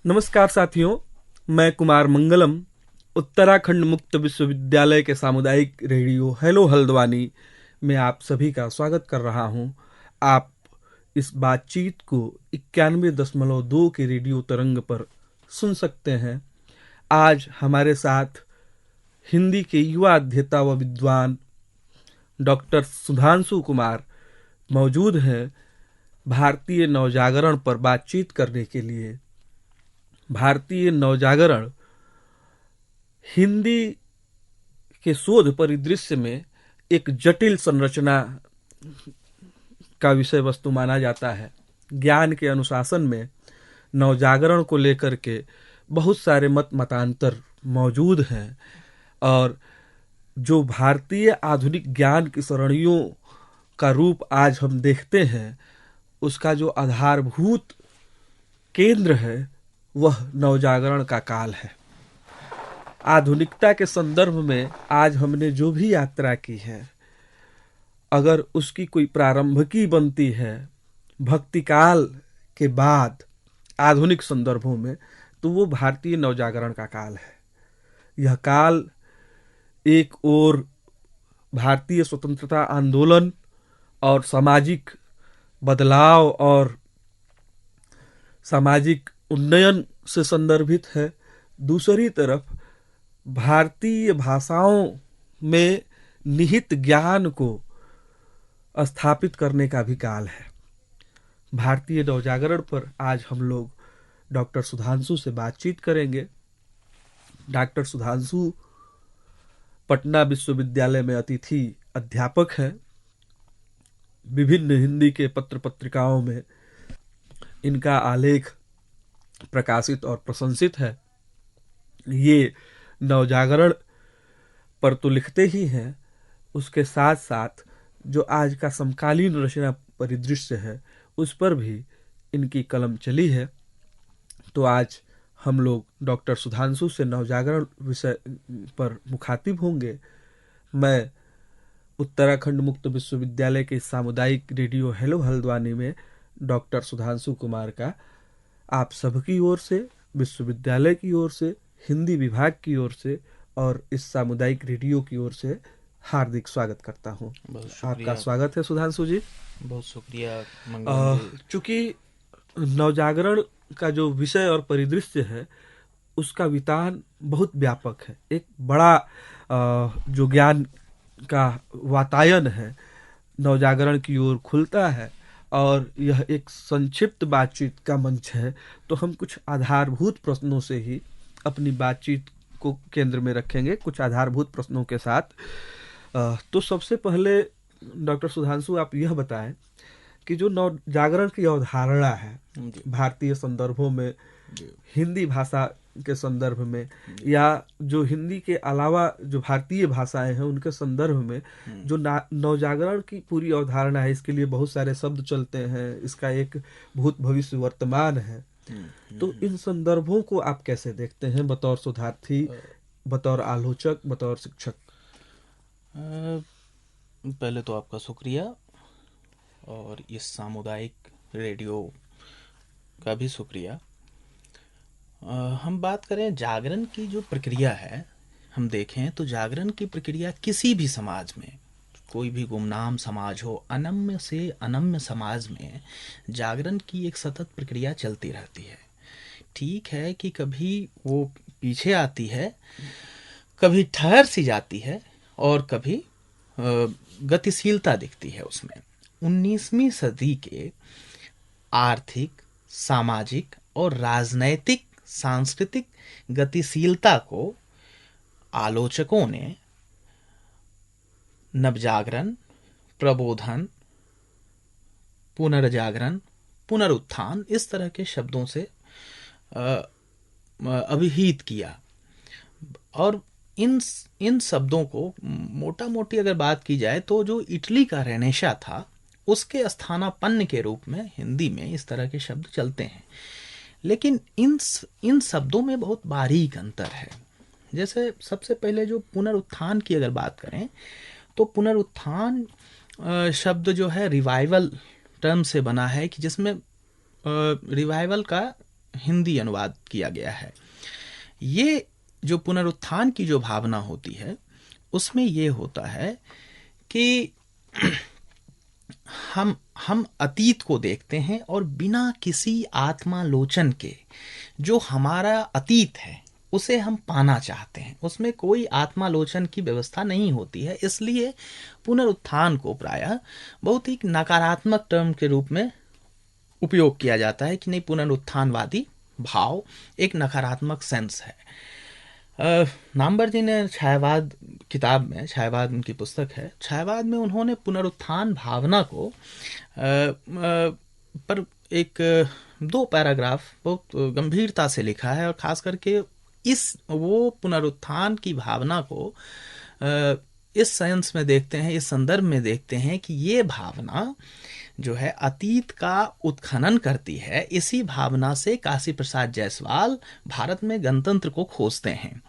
नमस्कार साथियों, मैं कुमार मंगलम उत्तराखंड मुक्त विश्वविद्यालय के सामुदायिक रेडियो हेलो हल्द्वानी में आप सभी का स्वागत कर रहा हूं। आप इस बातचीत को 91.2 के रेडियो तरंग पर सुन सकते हैं। आज हमारे साथ हिंदी के युवा अध्येता व विद्वान डॉक्टर सुधांशु कुमार मौजूद हैं भारतीय नवजागरण पर बातचीत करने के लिए। भारतीय नवजागरण हिंदी के शोध परिदृश्य में एक जटिल संरचना का विषय वस्तु माना जाता है। ज्ञान के अनुशासन में नवजागरण को लेकर के बहुत सारे मतांतर मौजूद हैं और जो भारतीय आधुनिक ज्ञान की सरणियों का रूप आज हम देखते हैं, उसका जो आधारभूत केंद्र है वह नवजागरण का काल है। आधुनिकता के संदर्भ में आज हमने जो भी यात्रा की है, अगर उसकी कोई प्रारंभिकी बनती है भक्ति काल के बाद आधुनिक संदर्भों में, तो वो भारतीय नवजागरण का काल है। यह काल एक ओर भारतीय स्वतंत्रता आंदोलन और सामाजिक बदलाव और सामाजिक उन्नयन से संदर्भित है, दूसरी तरफ भारतीय भाषाओं में निहित ज्ञान को स्थापित करने का भी काल है। भारतीय नवजागरण पर आज हम लोग डॉक्टर सुधांशु से बातचीत करेंगे। डॉक्टर सुधांशु पटना विश्वविद्यालय में अतिथि अध्यापक हैं। विभिन्न हिंदी के पत्र पत्रिकाओं में इनका आलेख प्रकाशित और प्रशंसित है। ये नवजागरण पर तो लिखते ही हैं, उसके साथ साथ जो आज का समकालीन रचना परिदृश्य है उस पर भी इनकी कलम चली है। तो आज हम लोग डॉक्टर सुधांशु से नवजागरण विषय पर मुखातिब होंगे। मैं उत्तराखंड मुक्त विश्वविद्यालय के सामुदायिक रेडियो हेलो हल्द्वानी में डॉक्टर सुधांशु कुमार का आप सबकी ओर से, विश्वविद्यालय की ओर से, हिंदी विभाग की ओर से और इस सामुदायिक रेडियो की ओर से हार्दिक स्वागत करता हूं। आपका स्वागत है सुधांशु जी। बहुत शुक्रिया मंगलम जी। चूंकि नवजागरण का जो विषय और परिदृश्य है उसका वितान बहुत व्यापक है, एक बड़ा जो ज्ञान का वातायन है नवजागरण की ओर खुलता है और यह एक संक्षिप्त बातचीत का मंच है, तो हम कुछ आधारभूत प्रश्नों से ही अपनी बातचीत को केंद्र में रखेंगे, कुछ आधारभूत प्रश्नों के साथ। तो सबसे पहले डॉक्टर सुधांशु आप यह बताएं कि जो नवजागरण की अवधारणा है भारतीय संदर्भों में, हिंदी भाषा के संदर्भ में या जो हिंदी के अलावा जो भारतीय भाषाएं हैं उनके संदर्भ में, जो नवजागरण की पूरी अवधारणा है, इसके लिए बहुत सारे शब्द चलते हैं, इसका एक भूत भविष्य वर्तमान है। तो इन संदर्भों को आप कैसे देखते हैं बतौर शोधार्थी, बतौर आलोचक, बतौर शिक्षक? पहले तो आपका शुक्रिया और इस सामुदायिक रेडियो का भी शुक्रिया। हम बात करें जागरण की जो प्रक्रिया है, हम देखें तो जागरण की प्रक्रिया किसी भी समाज में, कोई भी गुमनाम समाज हो, अनम्य से अनम्य समाज में जागरण की एक सतत प्रक्रिया चलती रहती है। ठीक है कि कभी वो पीछे आती है, कभी ठहर सी जाती है और कभी गतिशीलता दिखती है उसमें। 19वीं सदी के आर्थिक, सामाजिक और राजनैतिक सांस्कृतिक गतिशीलता को आलोचकों ने नवजागरण, प्रबोधन, पुनर्जागरण, पुनरुत्थान इस तरह के शब्दों से अभिहित किया। और इन शब्दों को मोटा मोटी अगर बात की जाए तो जो इटली का रेनेसा था उसके स्थानापन्न के रूप में हिंदी में इस तरह के शब्द चलते हैं। लेकिन इन शब्दों में बहुत बारीक अंतर है। जैसे सबसे पहले जो पुनरुत्थान की अगर बात करें तो पुनरुत्थान शब्द जो है रिवाइवल टर्म से बना है, कि जिसमें रिवाइवल का हिंदी अनुवाद किया गया है। ये जो पुनरुत्थान की जो भावना होती है उसमें ये होता है कि हम अतीत को देखते हैं और बिना किसी आत्मालोचन के जो हमारा अतीत है उसे हम पाना चाहते हैं, उसमें कोई आत्मालोचन की व्यवस्था नहीं होती है। इसलिए पुनरुत्थान को प्रायः बहुत ही नकारात्मक टर्म के रूप में उपयोग किया जाता है कि नहीं, पुनरुत्थानवादी भाव एक नकारात्मक सेंस है। नामबर जी ने छायावाद किताब में, छायावाद उनकी पुस्तक है, छायावाद में उन्होंने पुनरुत्थान भावना को पर एक 2 पैराग्राफ बहुत गंभीरता से लिखा है और खास करके वो पुनरुत्थान की भावना को इस सेंस में देखते हैं, इस संदर्भ में देखते हैं कि ये भावना जो है अतीत का उत्खनन करती है। इसी भावना से काशी प्रसाद जायसवाल भारत में गणतंत्र को खोजते हैं।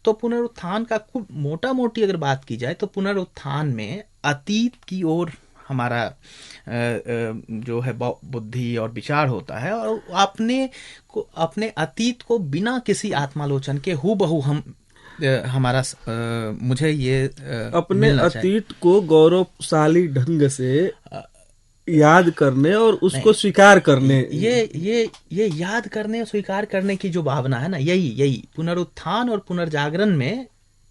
तो पुनरुत्थान का खूब मोटा मोटी अगर बात की जाए तो पुनरुत्थान में अतीत की ओर हमारा जो है बुद्धि और विचार होता है और अपने अतीत को बिना किसी आत्मालोचन के हूबहू हमारा मुझे ये अपने अतीत को गौरवशाली ढंग से याद करने और उसको स्वीकार करने, ये याद करने और स्वीकार करने की जो भावना है ना, यही पुनरुत्थान और पुनर्जागरण में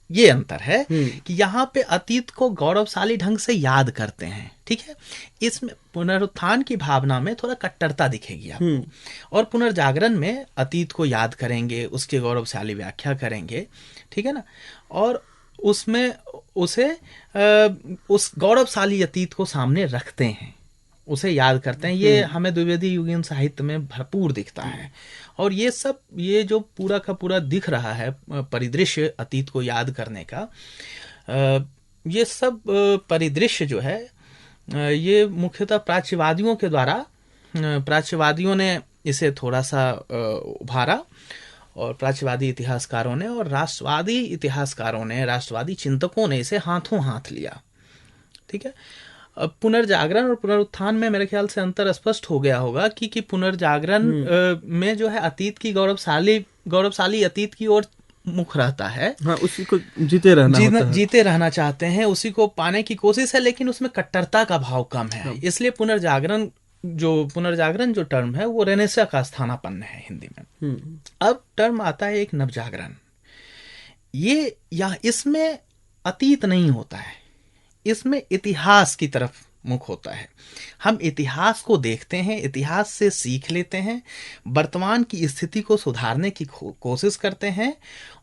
ये अंतर है कि यहाँ पे अतीत को गौरवशाली ढंग से याद करते हैं, ठीक है। इसमें पुनरुत्थान की भावना में थोड़ा कट्टरता दिखेगी आपको, और पुनर्जागरण में अतीत को याद करेंगे, उसके गौरवशाली व्याख्या करेंगे, ठीक है ना, और उसमें उसे उस गौरवशाली अतीत को सामने रखते हैं, उसे याद करते हैं। ये हमें द्विवेदी युगीन साहित्य में भरपूर दिखता है। और ये जो पूरा का पूरा दिख रहा है परिदृश्य अतीत को याद करने का, ये सब परिदृश्य जो है ये मुख्यतः प्राच्यवादियों के द्वारा, प्राच्यवादियों ने इसे थोड़ा सा उभारा और प्राच्यवादी इतिहासकारों ने और राष्ट्रवादी इतिहासकारों ने, राष्ट्रवादी चिंतकों ने इसे हाथों हाथ लिया, ठीक है। अब पुनर्जागरण और पुनरुत्थान में मेरे ख्याल से अंतर स्पष्ट हो गया होगा कि पुनर्जागरण में जो है अतीत की गौरवशाली अतीत की ओर मुख रहता है। हाँ, उसी को जीते रहना चाहते हैं, उसी को पाने की कोशिश है, लेकिन उसमें कट्टरता का भाव कम है। इसलिए पुनर्जागरण जो टर्म है वो रेनेसा का स्थानापन्न है हिंदी में। अब टर्म आता है एक नवजागरण। इसमें अतीत नहीं होता है, इसमें इतिहास की तरफ मुख होता है। हम इतिहास को देखते हैं, इतिहास से सीख लेते हैं, वर्तमान की स्थिति को सुधारने की कोशिश करते हैं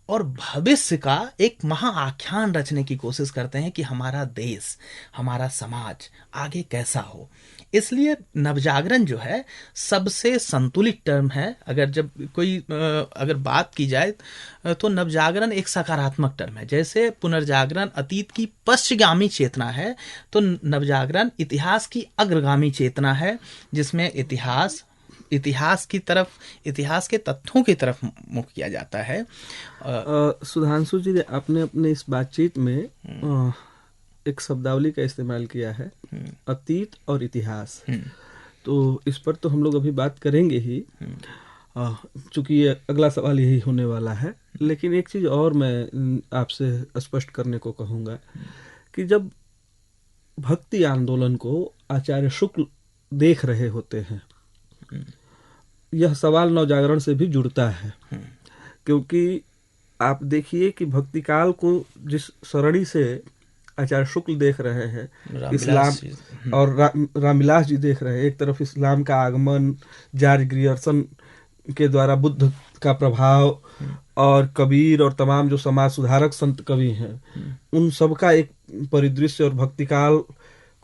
और भविष्य का एक महाआख्यान रचने की कोशिश करते हैं कि हमारा देश, हमारा समाज आगे कैसा हो। इसलिए नवजागरण जो है सबसे संतुलित टर्म है। अगर बात की जाए तो नवजागरण एक सकारात्मक टर्म है। जैसे पुनर्जागरण अतीत की पश्चिमगामी चेतना है, तो नवजागरण इतिहास की अग्रगामी चेतना है, जिसमें इतिहास की तरफ, इतिहास के तथ्यों की तरफ मुख किया जाता है। सुधांशु जी, आपने अपने इस बातचीत में एक शब्दावली का इस्तेमाल किया है, अतीत और इतिहास। तो इस पर तो हम लोग अभी बात करेंगे ही, चूंकि ये अगला सवाल यही होने वाला है। लेकिन एक चीज और मैं आपसे स्पष्ट करने को कहूँगा कि जब भक्ति आंदोलन को आचार्य शुक्ल देख रहे होते हैं, यह सवाल नवजागरण से भी जुड़ता है, क्योंकि आप देखिए कि भक्ति काल को जिस सरणी से आचार्य शुक्ल देख रहे हैं, इस्लाम और रामविलास जी देख रहे हैं, एक तरफ इस्लाम का आगमन, जॉर्ज ग्रियर्सन के द्वारा बुद्ध का प्रभाव और कबीर और तमाम जो समाज सुधारक संत कवि हैं, उन सब का एक परिदृश्य और भक्ति काल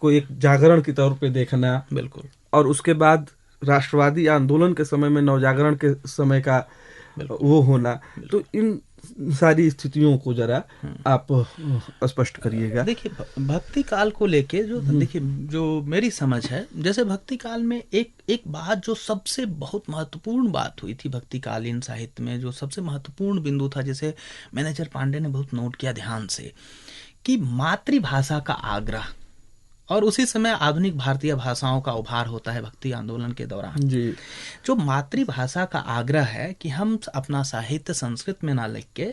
को एक जागरण के तौर पे देखना, बिल्कुल, और उसके बाद राष्ट्रवादी आंदोलन के समय में नवजागरण के समय का वो होना। तो इन सारी स्थितियों को जरा आप स्पष्ट करिएगा। देखिए, भक्ति काल को लेके जो मेरी समझ है, जैसे भक्ति काल में एक बात जो सबसे बहुत महत्वपूर्ण बात हुई थी भक्ति कालीन साहित्य में, जो सबसे महत्वपूर्ण बिंदु था, जैसे मैनेजर पांडे ने बहुत नोट किया ध्यान से, कि मातृभाषा का आग्रह और उसी समय आधुनिक भारतीय भाषाओं का उभार होता है भक्ति आंदोलन के दौरान। जी। जो मातृभाषा का आग्रह है कि हम अपना साहित्य संस्कृत में ना लिख के,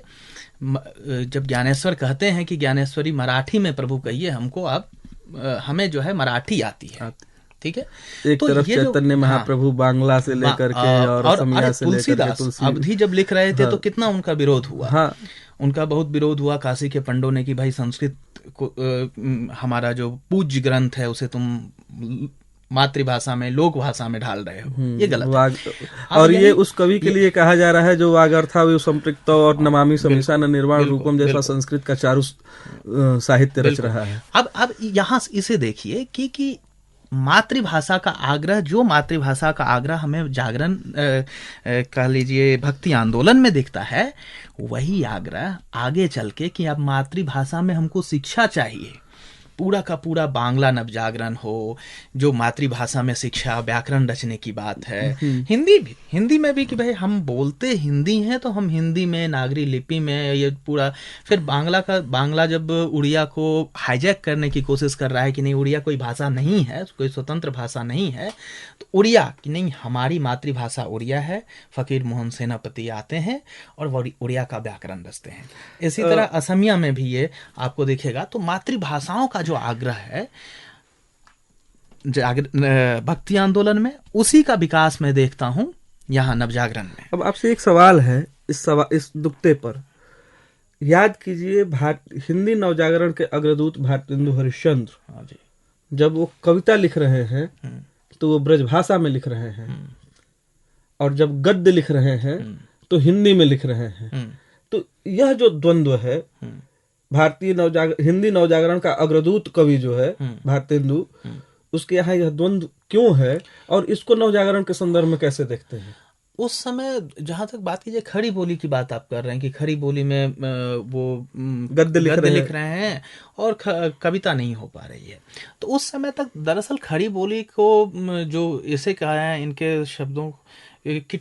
जब ज्ञानेश्वर कहते हैं कि ज्ञानेश्वरी मराठी में प्रभु कहिए हमको, अब हमें जो है मराठी आती है, ठीक है। एक तो तरफ चैतन्य हाँ, महाप्रभु बांग्ला से लेकर के और असमिया से लेकर के तुलसीदास अवधि जब लिख रहे थे, तो कितना उनका विरोध हुआ। हाँ, उनका बहुत विरोध हुआ काशी के पंडों ने कि भाई संस्कृत को हमारा जो पूज्य ग्रंथ है उसे तुम मातृभाषा में, लोक भाषा में ढाल रहे हो, ये गलत है। और ये उस कवि के लिए कहा जा रहा है जो वागर्थावयु संपृक्तो और नमामि समीसा न निर्वाण रूपम जैसा संस्कृत का चारु साहित्य रच रहा है। अब यहाँ इसे देखिए कि मातृभाषा का आग्रह, जो मातृभाषा का आग्रह हमें जागरण कह लीजिए भक्ति आंदोलन में दिखता है, वही आग्रह आगे चल के कि अब मातृभाषा में हमको शिक्षा चाहिए, पूरा का पूरा बांग्ला नवजागरण हो, जो मातृभाषा में शिक्षा व्याकरण रचने की बात है। हिंदी में भी कि भाई हम बोलते हिंदी हैं तो हम हिंदी में, नागरी लिपि में, ये पूरा। फिर बांग्ला जब उड़िया को हाईजैक करने की कोशिश कर रहा है कि नहीं उड़िया कोई भाषा नहीं है, कोई स्वतंत्र भाषा नहीं है, तो उड़िया कि नहीं हमारी मातृभाषा उड़िया है। फकीर मोहन सेनापति आते हैं और उड़िया का व्याकरण रचते हैं। इसी तरह असमिया में भी ये आपको दिखेगा। तो मातृभाषाओं का जो आग्रह है भक्ति आंदोलन में, उसी का विकास मैं देखता हूं यहाँ नवजागरण में। अब आपसे एक सवाल है इस नुक्ते पर। याद कीजिए हिंदी नवजागरण के अग्रदूत भारतेंदु हरिश्चंद्र जब वो कविता लिख रहे हैं तो वो ब्रजभाषा में लिख रहे हैं, और जब गद्य लिख रहे हैं तो हिंदी में लिख रहे हैं। तो यह जो द्वंद्व है, हिंदी नवजागरण का अग्रदूत कवि जो है भारतेंदु, उसके यहाँ यह द्वंद्व क्यों है, और इसको नवजागरण के संदर्भ में कैसे देखते हैं? उस समय जहां तक बात कीजिए खड़ी बोली की बात आप कर रहे हैं कि खड़ी बोली में वो गद्य लिख रहे हैं और कविता नहीं हो पा रही है। तो उस समय तक दरअसल खड़ी बोली को जो इसे कहा है इनके शब्दों कि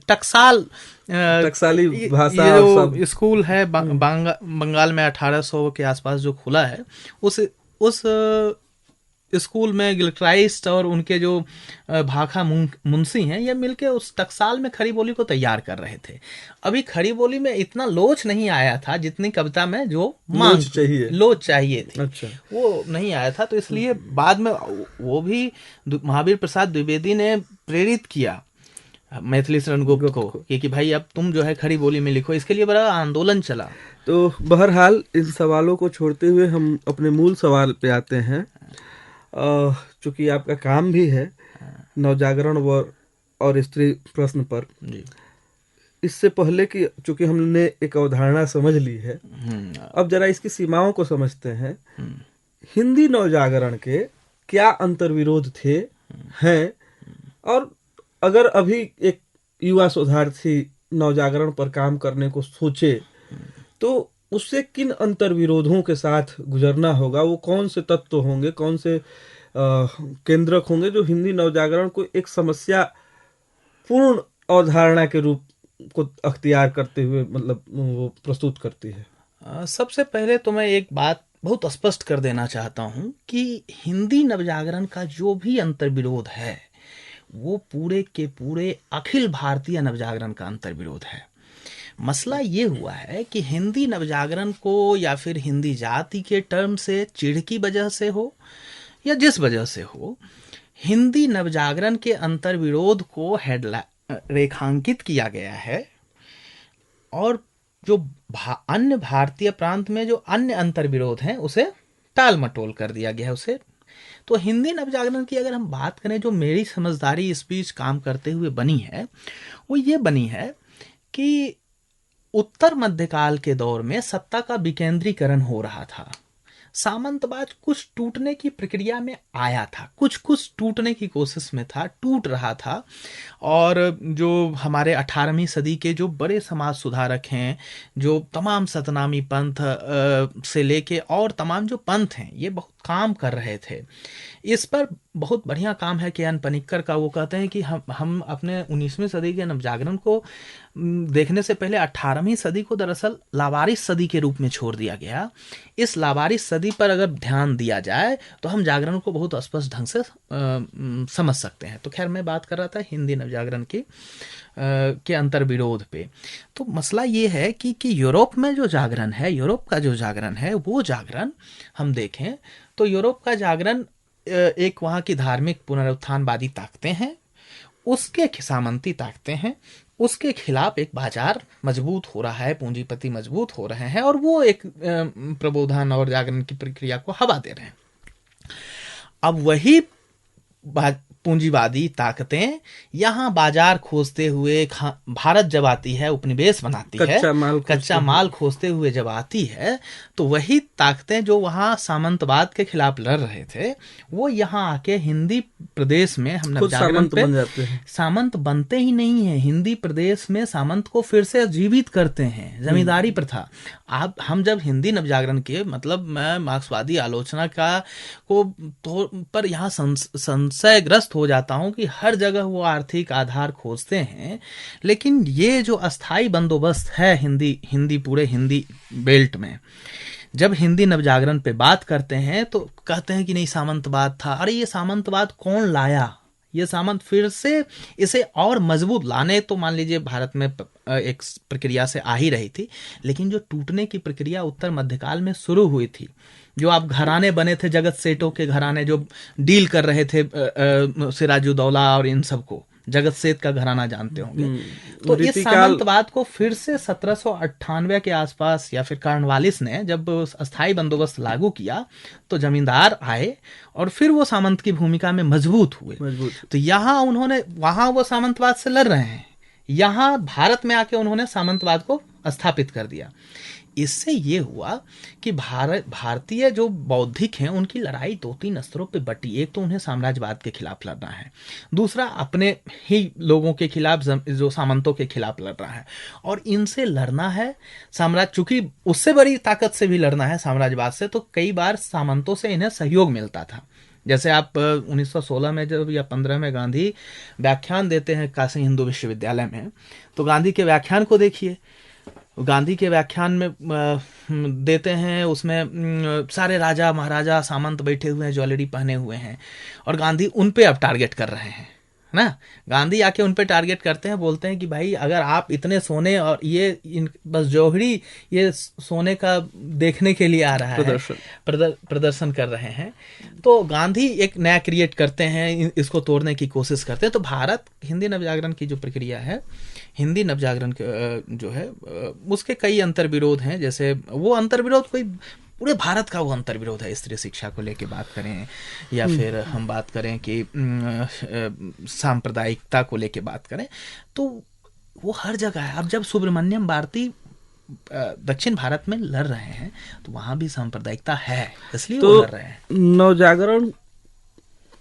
टकसाली भाषा, ये जो स्कूल है बंगाल में 1800 के आसपास जो खुला है, उस स्कूल में गिलक्राइस्ट और उनके जो भाखा मुंशी हैं, ये मिलके उस टकसाल में खड़ी बोली को तैयार कर रहे थे। अभी खड़ी बोली में इतना लोच नहीं आया था जितनी कविता में जो लोच चाहिए थी। अच्छा। वो नहीं आया था, तो इसलिए बाद में वो भी महावीर प्रसाद द्विवेदी ने प्रेरित किया मैथिली शरण गुप्त को कि भाई अब तुम जो है खड़ी बोली में लिखो। इसके लिए बड़ा आंदोलन चला। तो बहरहाल इन सवालों को छोड़ते हुए हम अपने मूल सवाल पे आते हैं। चूंकि आपका काम भी है नवजागरण और स्त्री प्रश्न पर, इससे पहले कि चूंकि हमने एक अवधारणा समझ ली है, अब जरा इसकी सीमाओं को समझते हैं। हिंदी नवजागरण के क्या अंतर्विरोध थे, हैं, और अगर अभी एक युवा शोधार्थी नवजागरण पर काम करने को सोचे तो उससे किन अंतर्विरोधों के साथ गुजरना होगा? वो कौन से तत्व होंगे, कौन से केंद्रक होंगे जो हिंदी नवजागरण को एक समस्या पूर्ण अवधारणा के रूप को अख्तियार करते हुए मतलब वो प्रस्तुत करती है? सबसे पहले तो मैं एक बात बहुत स्पष्ट कर देना चाहता हूं कि हिंदी नवजागरण का जो भी अंतर्विरोध है वो पूरे के पूरे अखिल भारतीय नवजागरण का अंतर्विरोध है। मसला ये हुआ है कि हिंदी नवजागरण को या फिर हिंदी जाति के टर्म से चिढ़ की वजह से हो या जिस वजह से हो, हिंदी नवजागरण के अंतर्विरोध को रेखांकित किया गया है, और जो अन्य भारतीय प्रांत में जो अन्य अंतर्विरोध हैं उसे टाल मटोल कर दिया गया है उसे। तो हिंदी नवजागरण की अगर हम बात करें, जो मेरी समझदारी इस बीच काम करते हुए बनी है, वो ये बनी है कि उत्तर मध्यकाल के दौर में सत्ता का विकेंद्रीकरण हो रहा था। सामंतवाद कुछ टूटने की प्रक्रिया में आया था, कुछ टूटने की कोशिश में था, टूट रहा था। और जो हमारे 18वीं सदी के जो बड़े समाज सुधारक हैं, जो तमाम सतनामी पंथ से लेके और तमाम जो पंथ हैं, ये बहुत काम कर रहे थे इस पर बहुत बढ़िया काम है के एन पनिक्कर का। वो कहते हैं कि हम अपने 19वीं सदी के नवजागरण को देखने से पहले 18वीं सदी को दरअसल लावारिस सदी के रूप में छोड़ दिया गया। इस लावारिस सदी पर अगर ध्यान दिया जाए तो हम जागरण को बहुत स्पष्ट ढंग से समझ सकते हैं। तो खैर, मैं बात कर रहा था हिंदी नवजागरण की के अंतर विरोध पे। तो मसला ये है कि यूरोप में जो जागरण है, यूरोप का जो जागरण है, वो जागरण हम देखें तो यूरोप का जागरण एक वहाँ की धार्मिक पुनरुत्थानवादी ताकतें हैं, उसके सामंती ताकतें हैं, उसके खिलाफ एक बाजार मजबूत हो रहा है, पूंजीपति मजबूत हो रहे हैं और वो एक प्रबोधन और जागरण की प्रक्रिया को हवा दे रहे हैं। अब वही पूंजीवादी ताकतें यहाँ बाजार खोजते हुए भारत जब आती है, उपनिवेश बनाती है, कच्चा माल खोजते हुए जब आती है, तो वही ताकतें जो वहाँ सामंतवाद के खिलाफ लड़ रहे थे, वो यहाँ आके हिंदी प्रदेश में हम नवजागरण पे सामंत बनते ही नहीं है। हिंदी प्रदेश में सामंत को फिर से जीवित करते हैं, जमींदारी प्रथा। आप हम जब हिंदी नवजागरण के मतलब मैं मार्क्सवादी आलोचना का को पर यहाँ संशयग्रस्त हो जाता हूं कि हर जगह वो आर्थिक आधार खोजते हैं, लेकिन ये जो अस्थाई बंदोबस्त है हिंदी पूरे हिंदी बेल्ट में, जब हिंदी नवजागरण पे बात करते हैं तो कहते हैं कि नहीं सामंतवाद था। अरे ये सामंतवाद कौन लाया? ये सामंत फिर से इसे और मजबूत लाने तो मान लीजिए भारत में एक प्रक्रिया से आ ही रही थी, लेकिन जो टूटने की प्रक्रिया उत्तर मध्यकाल में शुरू हुई थी, जो आप घराने बने थे, जगत सेठों के घराने जो डील कर रहे थे सिराजुद्दौला और इन सबको, जगत सेठ का घराना जानते होंगे। तो इस सामंतवाद को फिर से 1798 के आसपास या फिर कार्नवालिस ने जब अस्थाई बंदोबस्त लागू किया तो जमींदार आए और फिर वो सामंत की भूमिका में मजबूत हुए। तो यहाँ उन्होंने, वहां वो सामंतवाद से लड़ रहे हैं, यहाँ भारत में आके उन्होंने सामंतवाद को स्थापित कर दिया। इससे ये हुआ कि भारतीय जो बौद्धिक हैं उनकी लड़ाई 2-3 स्तरों पे बटी। एक तो उन्हें साम्राज्यवाद के खिलाफ लड़ना है, दूसरा अपने ही लोगों के खिलाफ जो सामंतों के खिलाफ लड़ रहा है, और इनसे लड़ना है साम्राज्य, चूंकि उससे बड़ी ताकत से भी लड़ना है साम्राज्यवाद से, तो कई बार सामंतों से इन्हें सहयोग मिलता था। जैसे आप 1916 में जब या 15 में गांधी व्याख्यान देते हैं काशी हिंदू विश्वविद्यालय में, तो गांधी के व्याख्यान को देखिए। गांधी के व्याख्यान में देते हैं, उसमें सारे राजा महाराजा सामंत बैठे हुए हैं, ज्वेलरी पहने हुए हैं, और गांधी उन पे अब टारगेट कर रहे हैं ना। गांधी आके उन पे टारगेट करते हैं, बोलते हैं कि भाई अगर आप इतने सोने और ये बस जौहरी ये सोने का देखने के लिए आ रहा है, प्रदर्शन कर रहे हैं, तो गांधी एक नया क्रिएट करते हैं, इसको तोड़ने की कोशिश करते हैं। तो भारत हिंदी नवजागरण की जो प्रक्रिया है, हिंदी नवजागरण जो है उसके कई अंतर्विरोध हैं। जैसे वो अंतर्विरोध कोई पूरे भारत का वो अंतर्विरोध है, स्त्री शिक्षा को लेके बात करें या फिर हम बात करें कि सांप्रदायिकता को लेके बात करें, तो वो हर जगह है। अब जब सुब्रमण्यम भारती दक्षिण भारत में लड़ रहे हैं तो वहां भी सांप्रदायिकता है, इसलिए तो वो लड़ रहे हैं। नवजागरण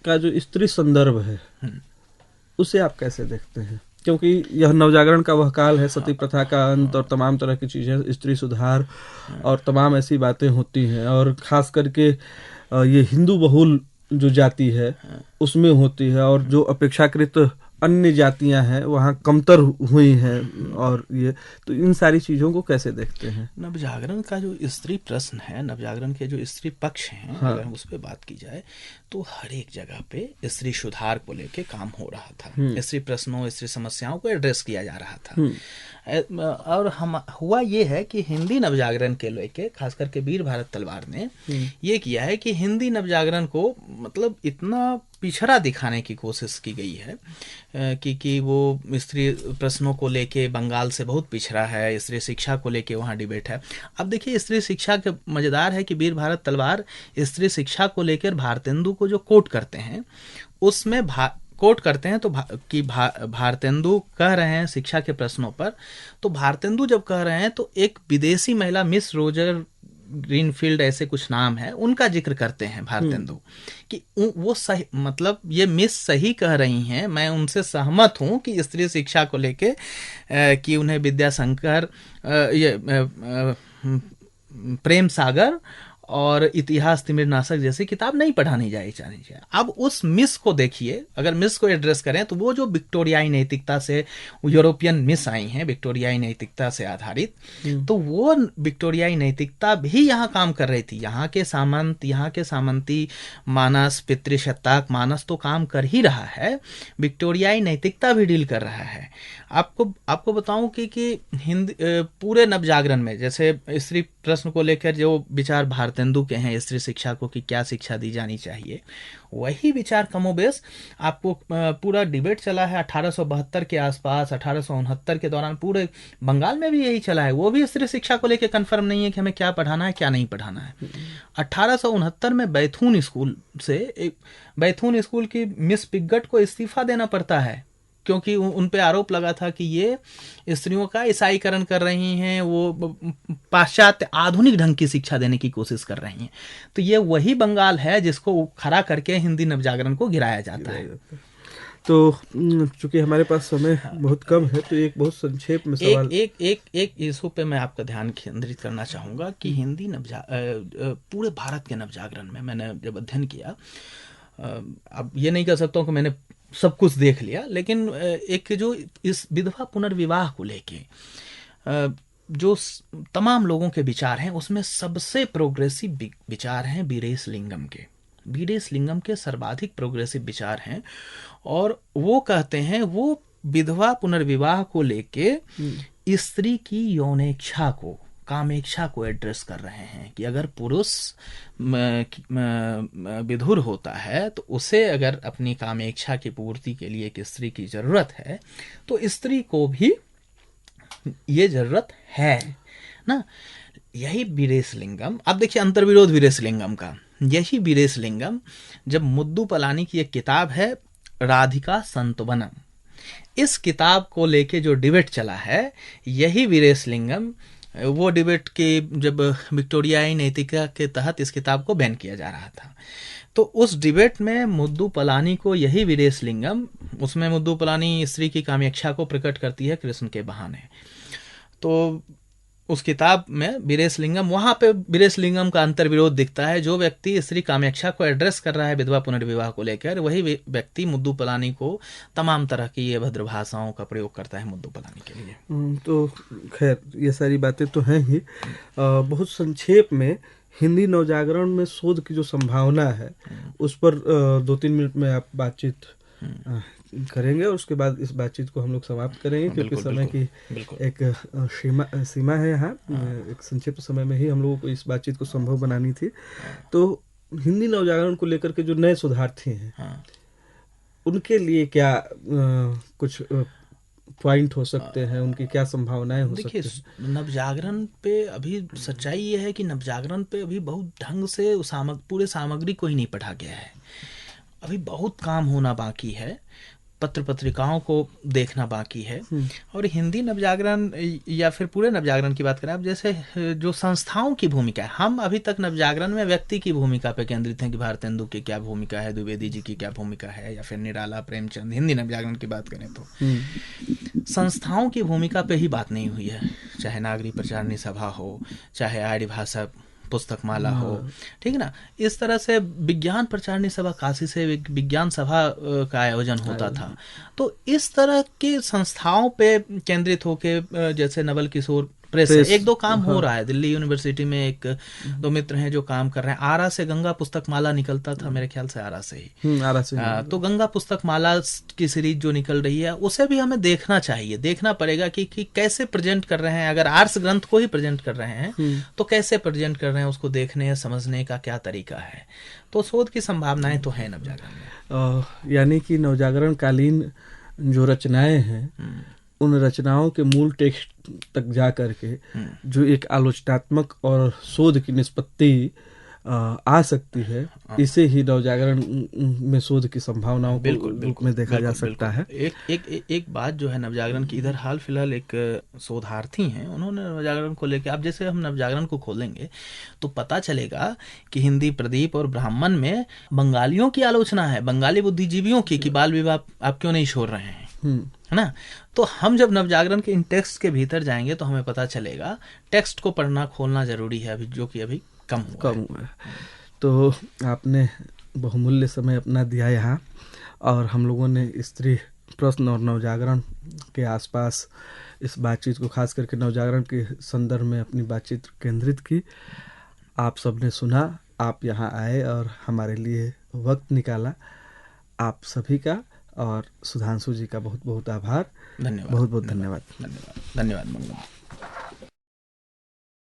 का जो स्त्री संदर्भ है उसे आप कैसे देखते हैं? क्योंकि यह नवजागरण का वह काल है, सती प्रथा का अंत और तमाम तरह की चीजें, स्त्री सुधार और तमाम ऐसी बातें होती हैं, और खास करके ये हिंदू बहुल जो जाति है उसमें होती है, और जो अपेक्षाकृत अन्य जातियां हैं वहाँ कमतर हुई हैं। और ये तो इन सारी चीजों को कैसे देखते हैं? नवजागरण का जो स्त्री प्रश्न है, नवजागरण के जो स्त्री पक्ष हैं, अगर उस पर बात की जाए तो हर एक जगह पे स्त्री सुधार को लेके काम हो रहा था, स्त्री प्रश्नों, स्त्री समस्याओं को एड्रेस किया जा रहा था। और हम हुआ ये है कि हिंदी नवजागरण के लेके खास करके वीर भारत तलवार ने ये किया है कि हिंदी नवजागरण को मतलब इतना पिछड़ा दिखाने की कोशिश की गई है कि वो स्त्री प्रश्नों को लेके बंगाल से बहुत पिछड़ा है, स्त्री शिक्षा को लेके वहाँ डिबेट है। अब देखिए स्त्री शिक्षा के मजेदार है कि वीर भारत तलवार स्त्री शिक्षा को लेकर भारतेंदु को जो कोट करते हैं उसमें कोट करते हैं तो भारतेंदु कह रहे हैं शिक्षा के प्रश्नों पर, तो भारतेंदु जब कह रहे हैं तो एक विदेशी महिला मिस रोजर ग्रीनफील्ड ऐसे कुछ नाम है, उनका जिक्र करते हैं भारतेंदु कि वो सही, मतलब ये मिस सही कह रही हैं, मैं उनसे सहमत हूं कि स्त्री शिक्षा को लेके कि उन्हें विद्याशंकर, ये प्रेम सागर और इतिहास तिमिरनाशक जैसी किताब नहीं पढ़ानी चाहिए। अब उस मिस को देखिए, अगर मिस को एड्रेस करें तो वो जो विक्टोरियाई नैतिकता से यूरोपियन मिस आई हैं, विक्टोरियाई नैतिकता से आधारित, तो वो विक्टोरियाई नैतिकता भी यहाँ काम कर रही थी। यहाँ के सामंती मानस, पितृसत्ताक मानस तो काम कर ही रहा है, विक्टोरियाई नैतिकता भी डील कर रहा है। आपको बताऊं कि हिंदी पूरे नवजागरण में, जैसे स्त्री प्रश्न को लेकर जो विचार भारतेंदु के हैं, स्त्री शिक्षा को कि क्या शिक्षा दी जानी चाहिए, वही विचार कमोबेश आपको पूरा डिबेट चला है 1872 के आसपास, 1869 के दौरान पूरे बंगाल में भी यही चला है। वो भी स्त्री शिक्षा को लेकर कंफर्म नहीं है कि हमें क्या पढ़ाना है क्या नहीं पढ़ाना है। 1869 में बैथून स्कूल की मिस पिगट को इस्तीफा देना पड़ता है, क्योंकि उन पे आरोप लगा था कि ये स्त्रियों का ईसाईकरण कर रही हैं, वो पाश्चात्य आधुनिक ढंग की शिक्षा देने की कोशिश कर रही हैं। तो ये वही बंगाल है जिसको खड़ा करके हिंदी नवजागरण को गिराया जाता है। तो चूंकि हमारे पास समय बहुत कम है, तो एक बहुत संक्षेप में सवाल एक इशू पे मैं आपका ध्यान केंद्रित करना चाहूँगा कि हिंदी पूरे भारत के नवजागरण में मैंने जब अध्ययन किया, अब ये नहीं कह सकता हूँ कि मैंने सब कुछ देख लिया, लेकिन एक जो इस विधवा पुनर्विवाह को लेके जो तमाम लोगों के विचार हैं, उसमें सबसे प्रोग्रेसिव विचार हैं वीरेश लिंगम के। वीरेश लिंगम के सर्वाधिक प्रोग्रेसिव विचार हैं, और वो कहते हैं, वो विधवा पुनर्विवाह को लेके स्त्री की यौनेच्छा को, कामेच्छा को एड्रेस कर रहे हैं कि अगर पुरुष विधुर होता है तो उसे अगर अपनी कामेच्छा की पूर्ति के लिए एक स्त्री की जरूरत है, तो स्त्री को भी ये जरूरत है ना। यही वीरेश लिंगम, अब देखिए अंतर्विरोध वीरेश लिंगम का, यही वीरेश लिंगम जब मुद्दू पलानी की एक किताब है राधिका संतवनम, इस किताब को लेके जो डिबेट चला है, यही वीरेश लिंगम, वो डिबेट के जब विक्टोरियाई नैतिकता के तहत इस किताब को बैन किया जा रहा था, तो उस डिबेट में मुद्दू पलानी को यही वीरेश लिंगम, उसमें मुद्दू पलानी स्त्री की कामेच्छा को प्रकट करती है कृष्ण के बहाने, तो उस किताब में वीरेश लिंगम, वहां पे वीरेश लिंगम का अंतर्विरोध दिखता है। जो व्यक्ति स्त्री कामेच्छा को एड्रेस कर रहा है विधवा पुनर्विवाह को लेकर, वही व्यक्ति मुद्दू पलानी को तमाम तरह की ये भद्र भाषाओं का प्रयोग करता है मुद्दू पलानी के लिए। तो खैर ये सारी बातें तो हैं ही। बहुत संक्षेप में हिंदी नवजागरण में शोध की जो संभावना है उस पर 2-3 मिनट में आप बातचीत करेंगे, और उसके बाद इस बातचीत को हम लोग समाप्त करेंगे, क्योंकि समय की एक सीमा है यहाँ। एक संक्षिप्त समय में ही हम लोगों को इस बातचीत को संभव बनानी थी। तो हिंदी नवजागरण को लेकर के जो नए शोधार्थी हैं, उनके लिए क्या कुछ पॉइंट हो सकते हैं, उनकी क्या संभावनाएं हो सकती हैं? देखिए, नवजागरण पे अभी सच्चाई ये है कि नवजागरण पे अभी बहुत ढंग से पूरे सामग्री को ही नहीं पढ़ा गया है। अभी बहुत काम होना बाकी है, पत्र पत्रिकाओं को देखना बाकी है। और हिंदी नवजागरण या फिर पूरे नवजागरण की बात करें आप, जैसे जो संस्थाओं की भूमिका है, हम अभी तक नवजागरण में व्यक्ति की भूमिका पे केंद्रित हैं कि भारतेंदु की क्या भूमिका है, द्विवेदी जी की क्या भूमिका है, या फिर निराला, प्रेमचंद। हिंदी नवजागरण की बात करें तो संस्थाओं की भूमिका पे ही बात नहीं हुई है, चाहे नागरी प्रचारणी सभा हो, चाहे आर्य भाषा पुस्तक माला हो, ठीक है ना। इस तरह से विज्ञान प्रचारणी सभा, काशी से विज्ञान सभा का आयोजन होता था। तो इस तरह के संस्थाओं पे केंद्रित होके, जैसे नवल किशोर प्रेस, एक दो काम हो रहा है। दिल्ली यूनिवर्सिटी में एक दो मित्र हैं जो काम कर रहे हैं। आरा से गंगा पुस्तक माला निकलता था, मेरे ख्याल से आरा से ही। तो गंगा पुस्तक माला की सीरीज जो निकल रही है, उसे भी हमें देखना चाहिए, देखना पड़ेगा कि कैसे प्रेजेंट कर रहे हैं। अगर आर्स ग्रंथ को ही प्रेजेंट कर रहे हैं तो कैसे प्रेजेंट कर रहे हैं, उसको देखने समझने का क्या तरीका है। तो शोध की संभावनाएं तो है नवजागरण में। यानी कि नवजागरण कालीन जो रचनाएं हैं, उन रचनाओं के मूल टेक्स्ट तक जा करके जो एक आलोचनात्मक और शोध की निष्पत्ति आ सकती है, इसे ही नवजागरण में शोध की संभावनाओं को रूप में देखा जा सकता है। एक बात जो है नवजागरण की, इधर हाल फिलहाल एक शोधार्थी हैं, उन्होंने नवजागरण को लेकर, अब जैसे हम नवजागरण को खोलेंगे तो पता चलेगा कि हिंदी प्रदीप और ब्राह्मण में बंगालियों की आलोचना है, बंगाली बुद्धिजीवियों की, कि बाल विवाह आप क्यों नहीं छोड़ रहे हैं, है ना। तो हम जब नवजागरण के इन टेक्स्ट के भीतर जाएंगे तो हमें पता चलेगा, टेक्स्ट को पढ़ना खोलना जरूरी है अभी, जो कि अभी कम हुआ कम है। हुआ है। तो आपने बहुमूल्य समय अपना दिया यहाँ, और हम लोगों ने स्त्री प्रश्न और नवजागरण के आसपास इस बातचीत को, खास करके नवजागरण के संदर्भ में अपनी बातचीत केंद्रित की। आप सबने सुना, आप यहाँ आए और हमारे लिए वक्त निकाला। आप सभी का और सुधांशु जी का बहुत बहुत आभार। धन्यवाद। बहुत बहुत धन्यवाद। धन्यवाद। धन्यवाद मंगलम।